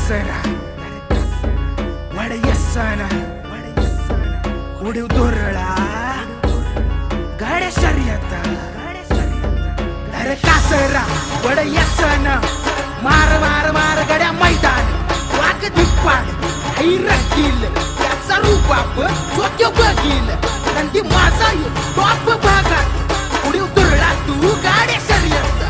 कासरा वड यसन उडीव दुरळा गाड्या शर्यत अरे कासरा वड यसन मार मार मार गड्या मैदान वाग धिप्पाड आई रकील त्याचा रूपाप चोक्यो बघील नंदी माझा टॉप भागात उडीव दुरळा तू गाड्या शर्यत